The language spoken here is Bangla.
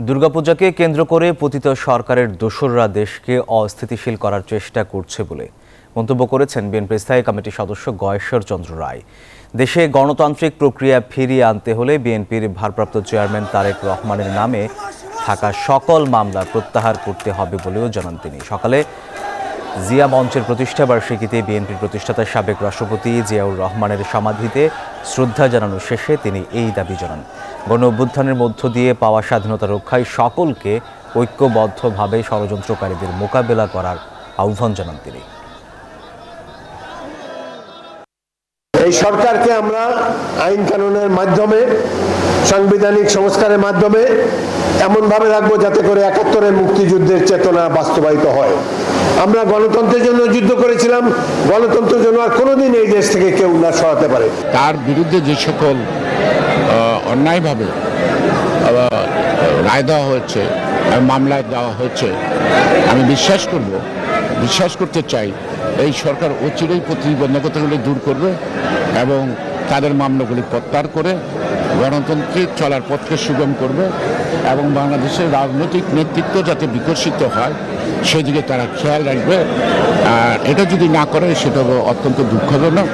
দুর্গাপূজাকে কেন্দ্র করে পতিত সরকারের দোসররা দেশকে অস্থিতিশীল করার চেষ্টা করছে বলে মন্তব্য করেছেন বিএনপির স্থায়ী কমিটির সদস্য গয়েশ্বর চন্দ্র রায়। দেশে গণতান্ত্রিক প্রক্রিয়া ফিরিয়ে আনতে হলে বিএনপির ভারপ্রাপ্ত চেয়ারম্যান তারেক রহমানের নামে থাকা সকল মামলা প্রত্যাহার করতে হবে বলেও জানান তিনি। সকালে জিয়া মঞ্চের প্রতিষ্ঠা বার্ষিকীতে বিএনপির প্রতিষ্ঠাতা সাবেক রাষ্ট্রপতি জিয়াউর রহমানের সমাধিতে শ্রদ্ধা জানানো শেষে তিনি এই দাবি জানান। গণ অভ্যুত্থানের মধ্য দিয়ে পাওয়া স্বাধীনতা রক্ষায় সকলকে ঐক্যবদ্ধভাবে ষড়যন্ত্রকারীদের মোকাবেলা করার আহ্বান জানান তিনি। এই সরকারকে আমরা আইন কানুনের মাধ্যমে, সাংবিধানিক সংস্কারের মাধ্যমে এমনভাবে রাখবো যাতে করে ৭১-এর মুক্তিযুদ্ধের চেতনা বাস্তবায়িত হয়। আমরা গণতন্ত্রের জন্য যুদ্ধ করেছিলাম, গণতন্ত্রের জন্য আর কোনোদিন এই দেশ থেকে কেউ না সরাতে পারে। তার বিরুদ্ধে যে সকল অন্যায়ভাবে রায় দেওয়া হয়েছে, মামলা দেওয়া হয়েছে, আমি বিশ্বাস করতে চাই এই সরকার অচিরেই প্রতিবন্ধকতাগুলি দূর করবে এবং তাদের মামলাগুলি প্রত্যাহার করে গণতন্ত্রের চলার পথকে সুগম করবে এবং বাংলাদেশের রাজনৈতিক নেতৃত্ব যাতে বিকশিত হয় সেদিকে তারা খেয়াল রাখবে। আর এটা যদি না করে সেটা অত্যন্ত দুঃখজনক।